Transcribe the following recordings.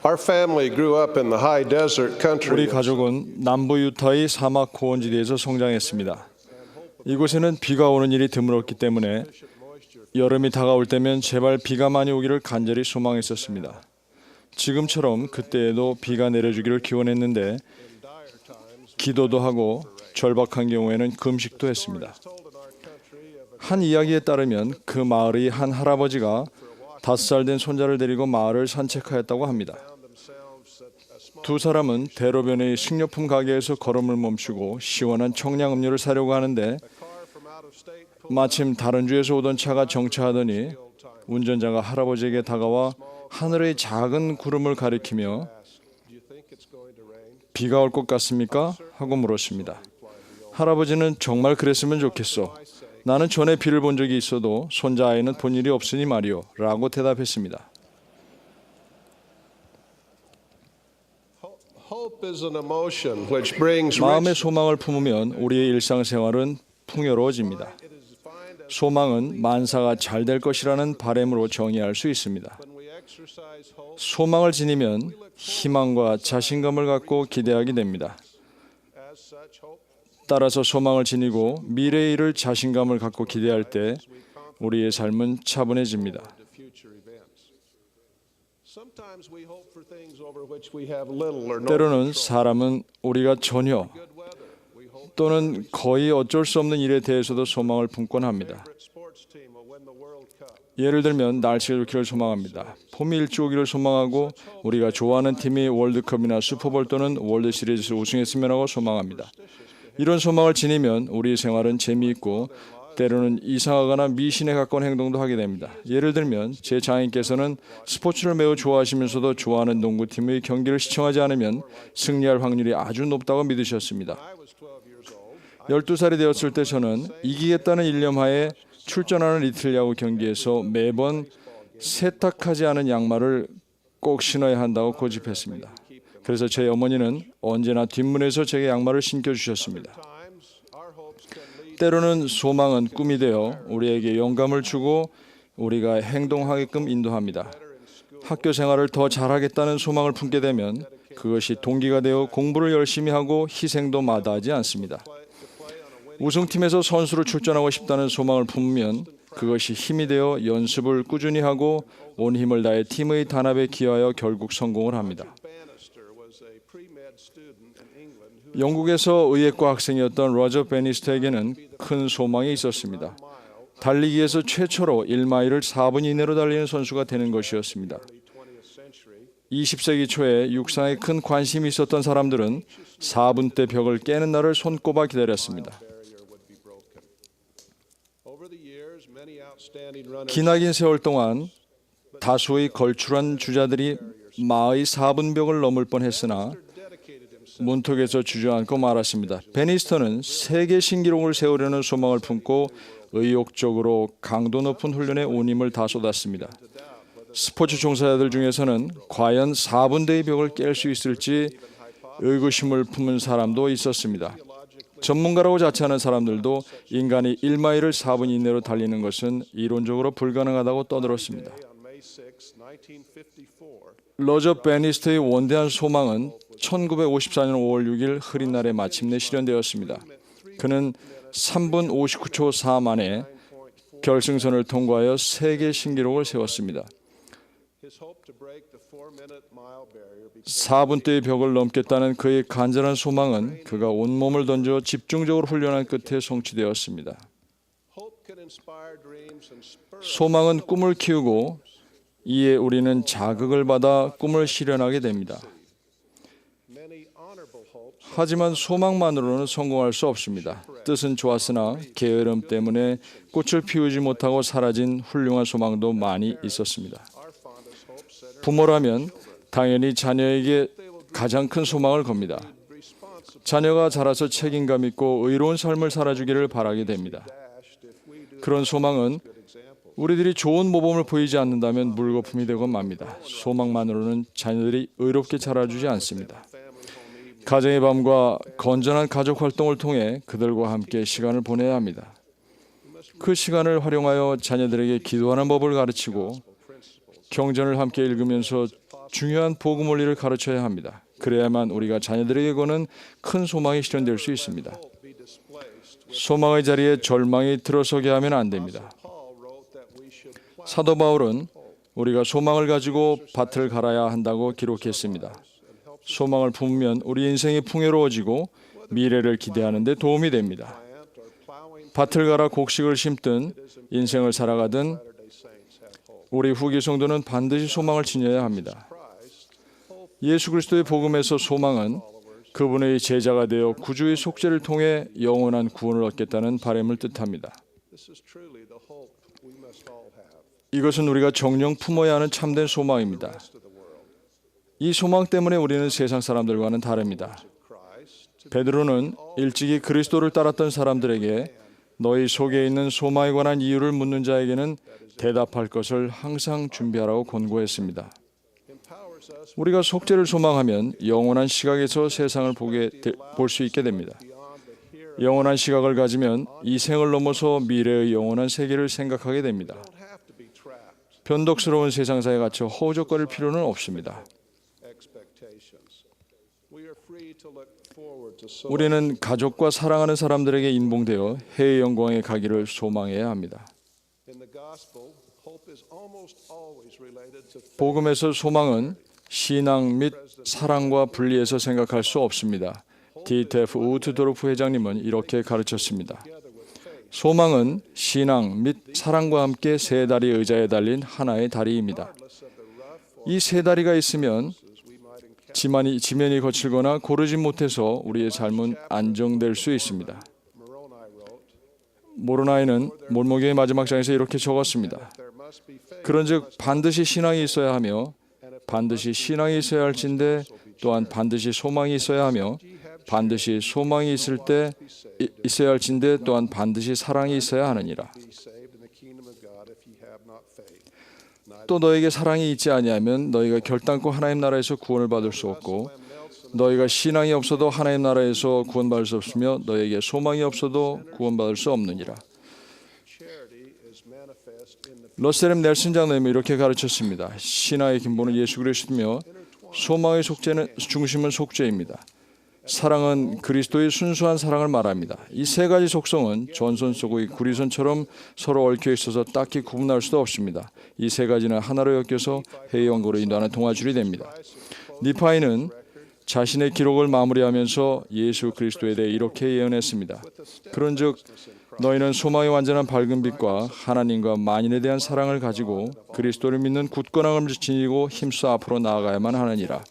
Our family grew up in the high desert country. 우리 가족은 남부 유타의 사막 고원지대에서 성장했습니다. 이곳에는 비가 오는 일이 드물었기 때문에 여름이 다가올 때면 제발 비가 많이 오기를 간절히 소망했었습니다. 지금처럼 그때에도 비가 내려주기를 기원했는데 기도도 하고 절박한 경우에는 금식도 했습니다. 한 이야기에 따르면 그 마을의 한 할아버지가 5살 된 손자를 데리고 마을을 산책하였다고 합니다. 두 사람은 대로변의 식료품 가게에서 걸음을 멈추고 시원한 청량음료를 사려고 하는데 마침 다른 주에서 오던 차가 정차하더니 운전자가 할아버지에게 다가와 하늘의 작은 구름을 가리키며 비가 올 것 같습니까? 하고 물었습니다. 할아버지는 정말 그랬으면 좋겠어. 나는 전에 비를 본 적이 있어도 손자 아이는 본 일이 없으니 말이오. 라고 대답했습니다. 마음의 소망을 품으면 우리의 일상생활은 풍요로워집니다. 소망은 만사가 잘 될 것이라는 바람으로 정의할 수 있습니다. 소망을 지니면 희망과 자신감을 갖고 기대하게 됩니다. 따라서 소망을 지니고 미래의 일을 자신감을 갖고 기대할 때 우리의 삶은 차분해집니다. 때로는 사람은 우리가 전혀 또는 거의 어쩔 수 없는 일에 대해서도 소망을 품곤 합니다. 예를 들면 날씨가 좋기를 소망합니다. 봄이 일찍 오기를 소망하고 우리가 좋아하는 팀이 월드컵이나 슈퍼볼 또는 월드시리즈를 우승했으면 하고 소망합니다. 이런 소망을 지니면 우리 생활은 재미있고 때로는 이상하거나 미신에 가까운 행동도 하게 됩니다. 예를 들면 제 장인께서는 스포츠를 매우 좋아하시면서도 좋아하는 농구팀의 경기를 시청하지 않으면 승리할 확률이 아주 높다고 믿으셨습니다. 12살이 되었을 때 저는 이기겠다는 일념하에 출전하는 리틀 야구 경기에서 매번 세탁하지 않은 양말을 꼭 신어야 한다고 고집했습니다. 그래서 제 어머니는 언제나 뒷문에서 제게 양말을 신겨주셨습니다. 때로는 소망은 꿈이 되어 우리에게 영감을 주고 우리가 행동하게끔 인도합니다. 학교 생활을 더 잘하겠다는 소망을 품게 되면 그것이 동기가 되어 공부를 열심히 하고 희생도 마다하지 않습니다. 우승팀에서 선수로 출전하고 싶다는 소망을 품으면 그것이 힘이 되어 연습을 꾸준히 하고 온 힘을 다해 팀의 단합에 기여하여 결국 성공을 합니다. 영국에서 의예과 학생이었던 로저 베니스터에게는 큰 소망이 있었습니다. 달리기에서 최초로 1마일을 4분 이내로 달리는 선수가 되는 것이었습니다. 20세기 초에 육상에 큰 관심이 있었던 사람들은 4분대 벽을 깨는 날을 손꼽아 기다렸습니다. 기나긴 세월 동안 다수의 걸출한 주자들이 마의 4분벽을 넘을 뻔했으나 문턱에서 주저앉고 말았습니다. 베니스터는 세계 신기록을 세우려는 소망을 품고 의욕적으로 강도 높은 훈련에 온 힘을 다 쏟았습니다. 스포츠 종사자들 중에서는 과연 4분대의 벽을 깰 수 있을지 의구심을 품은 사람도 있었습니다. 전문가라고 자처하는 사람들도 인간이 1마일을 4분 이내로 달리는 것은 이론적으로 불가능하다고 떠들었습니다. 로저 베니스터의 원대한 소망은 1954년 5월 6일 흐린 날에 마침내 실현되었습니다. 그는 3분 59초 4 만에 결승선을 통과하여 세계 신기록을 세웠습니다. 4분대의 벽을 넘겠다는 그의 간절한 소망은 그가 온몸을 던져 집중적으로 훈련한 끝에 성취되었습니다. 소망은 꿈을 키우고 이에 우리는 자극을 받아 꿈을 실현하게 됩니다. 하지만 소망만으로는 성공할 수 없습니다. 뜻은 좋았으나 게으름 때문에 꽃을 피우지 못하고 사라진 훌륭한 소망도 많이 있었습니다. 부모라면 당연히 자녀에게 가장 큰 소망을 겁니다. 자녀가 자라서 책임감 있고 의로운 삶을 살아주기를 바라게 됩니다. 그런 소망은 우리들이 좋은 모범을 보이지 않는다면 물거품이 되고 맙니다. 소망만으로는 자녀들이 의롭게 자라주지 않습니다. 가정의 밤과 건전한 가족 활동을 통해 그들과 함께 시간을 보내야 합니다. 그 시간을 활용하여 자녀들에게 기도하는 법을 가르치고 경전을 함께 읽으면서 중요한 복음 원리를 가르쳐야 합니다. 그래야만 우리가 자녀들에게 거는 큰 소망이 실현될 수 있습니다. 소망의 자리에 절망이 들어서게 하면 안 됩니다. 사도 바울은 우리가 소망을 가지고 밭을 갈아야 한다고 기록했습니다. 소망을 품으면 우리 인생이 풍요로워지고 미래를 기대하는 데 도움이 됩니다. 밭을 갈아 곡식을 심든 인생을 살아가든 우리 후기 성도는 반드시 소망을 지녀야 합니다. 예수 그리스도의 복음에서 소망은 그분의 제자가 되어 구주의 속죄를 통해 영원한 구원을 얻겠다는 바람을 뜻합니다. 이것은 우리가 정녕 품어야 하는 참된 소망입니다. 이 소망 때문에 우리는 세상 사람들과는 다릅니다. 베드로는 일찍이 그리스도를 따랐던 사람들에게 너희 속에 있는 소망에 관한 이유를 묻는 자에게는 대답할 것을 항상 준비하라고 권고했습니다. 우리가 속죄를 소망하면 영원한 시각에서 세상을 볼 수 있게 됩니다. 영원한 시각을 가지면 이 생을 넘어서 미래의 영원한 세계를 생각하게 됩니다. 변덕스러운 세상사에 갇혀 허우적거릴 필요는 없습니다. 우리는 가족과 사랑하는 사람들에게 인봉되어 해의 영광에 가기를 소망해야 합니다. 복음에서 소망은 신앙 및 사랑과 분리해서 생각할 수 없습니다. 디테프 우트도르프 회장님은 이렇게 가르쳤습니다. 소망은 신앙 및 사랑과 함께 세 다리 의자에 달린 하나의 다리입니다. 이 세 다리가 있으면 지면이 거칠거나 고르지 못해서 우리의 삶은 안정될 수 있습니다. 모로나이는 몰모교의 마지막 장에서 이렇게 적었습니다. 그런즉 반드시 신앙이 있어야 하며 반드시 신앙이 있어야 할진대 또한 반드시 소망이 있어야 하며 반드시 소망이 있어야 할진대 또한 반드시 사랑이 있어야 하느니라. 또 너에게 사랑이 있지 아니하면 너희가 결단코 하나님 나라에서 구원을 받을 수 없고 너희가 신앙이 없어도 하나님 나라에서 구원받을 수 없으며 너에게 소망이 없어도 구원받을 수 없느니라. 러셀 넬슨 장로님은 이렇게 가르쳤습니다. 신앙의 근본은 예수 그리스도며 소망의 중심은 속죄입니다. 사랑은 그리스도의 순수한 사랑을 말합니다. 이 세 가지 속성은 전선 속의 구리선처럼 서로 얽혀 있어서 딱히 구분할 수도 없습니다. 이 세 가지는 하나로 엮여서 해의 왕국으로 인도하는 동아줄이 됩니다. 니파이는 자신의 기록을 마무리하면서 예수 그리스도에 대해 이렇게 예언했습니다. 그런즉 너희는 소망의 완전한 밝은 빛과 하나님과 만인에 대한 사랑을 가지고 그리스도를 믿는 굳건함을 지니고 힘써 앞으로 나아가야만 하느니라.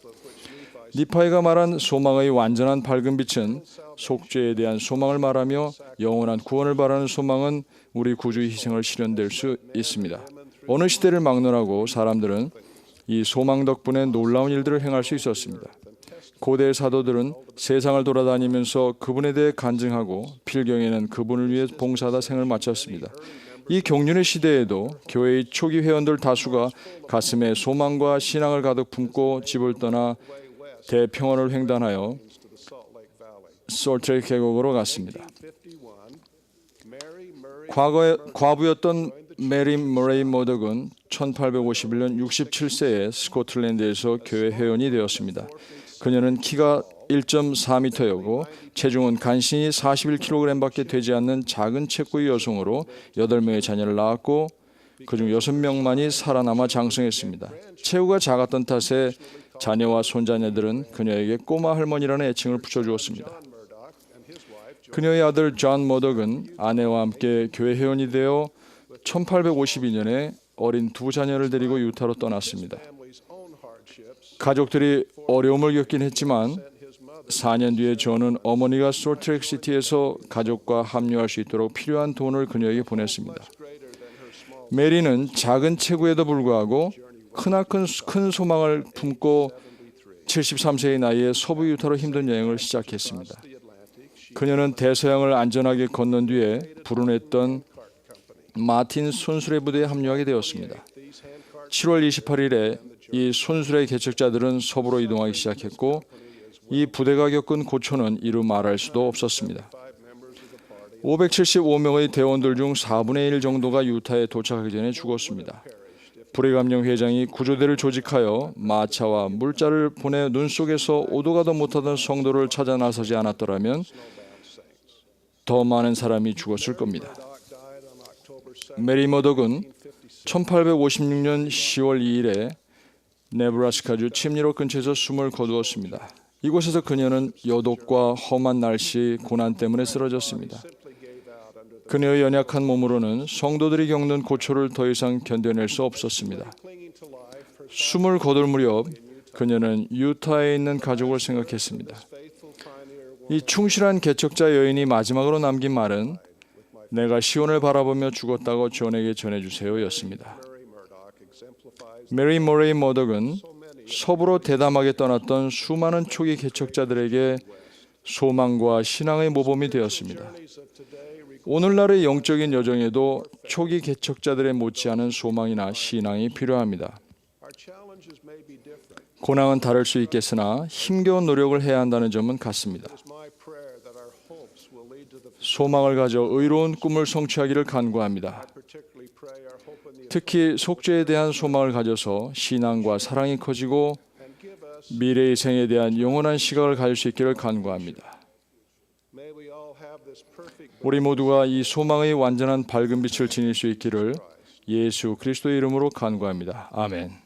니파이가 말한 소망의 완전한 밝은 빛은 속죄에 대한 소망을 말하며 영원한 구원을 바라는 소망은 우리 구주의 희생을 실현될 수 있습니다. 어느 시대를 막론하고 사람들은 이 소망 덕분에 놀라운 일들을 행할 수 있었습니다. 고대 사도들은 세상을 돌아다니면서 그분에 대해 간증하고 필경에는 그분을 위해 봉사하다 생을 마쳤습니다. 이 경륜의 시대에도 교회의 초기 회원들 다수가 가슴에 소망과 신앙을 가득 품고 집을 떠나 대평원을 횡단하여 솔트레이크 계곡으로 갔습니다. 과거에 과부였던 메리 머레이 모덕은 1851년 67세에 스코틀랜드에서 교회 회원이 되었습니다. 그녀는 키가 1.4m였고 체중은 간신히 41kg밖에 되지 않는 작은 체구의 여성으로 8명의 자녀를 낳았고 그중 6명만이 살아남아 장성했습니다. 체구가 작았던 탓에 자녀와 손자녀들은 그녀에게 꼬마 할머니라는 애칭을 붙여주었습니다. 그녀의 아들 존 모덕은 아내와 함께 교회 회원이 되어 1852년에 어린 두 자녀를 데리고 유타로 떠났습니다. 가족들이 어려움을 겪긴 했지만 4년 뒤에 존은 어머니가 솔트레이크시티에서 가족과 합류할 수 있도록 필요한 돈을 그녀에게 보냈습니다. 메리는 작은 체구에도 불구하고 큰 소망을 품고 73세의 나이에 서부 유타로 힘든 여행을 시작했습니다. 그녀는 대서양을 안전하게 건넌 뒤에 불운했던 마틴 손수레 부대에 합류하게 되었습니다. 7월 28일에 이 손수레 개척자들은 서부로 이동하기 시작했고 이 부대가 겪은 고초는 이루 말할 수도 없었습니다. 575명의 대원들 중 4분의 1 정도가 유타에 도착하기 전에 죽었습니다. 불의감령 회장이 구조대를 조직하여 마차와 물자를 보내 눈 속에서 오도 가도 못하던 성도를 찾아 나서지 않았더라면 더 많은 사람이 죽었을 겁니다. 메리 머덕은 1856년 10월 2일에 네브라스카주 침리록 근처에서 숨을 거두었습니다. 이곳에서 그녀는 여독과 험한 날씨, 고난 때문에 쓰러졌습니다. 그녀의 연약한 몸으로는 성도들이 겪는 고초를 더 이상 견뎌낼 수 없었습니다. 숨을 거둘 무렵 그녀는 유타에 있는 가족을 생각했습니다. 이 충실한 개척자 여인이 마지막으로 남긴 말은 내가 시온을 바라보며 죽었다고 존에게 전해주세요 였습니다. 메리 모레이 머덕은 서부로 대담하게 떠났던 수많은 초기 개척자들에게 소망과 신앙의 모범이 되었습니다. 오늘날의 영적인 여정에도 초기 개척자들의 못지않은 소망이나 신앙이 필요합니다. 고난은 다를 수 있겠으나 힘겨운 노력을 해야 한다는 점은 같습니다. 소망을 가져 의로운 꿈을 성취하기를 간구합니다. 특히 속죄에 대한 소망을 가져서 신앙과 사랑이 커지고 미래의 생에 대한 영원한 시각을 가질 수 있기를 간구합니다. 우리 모두가 이 소망의 완전한 밝은 빛을 지닐 수 있기를 예수 그리스도의 이름으로 간구합니다. 아멘.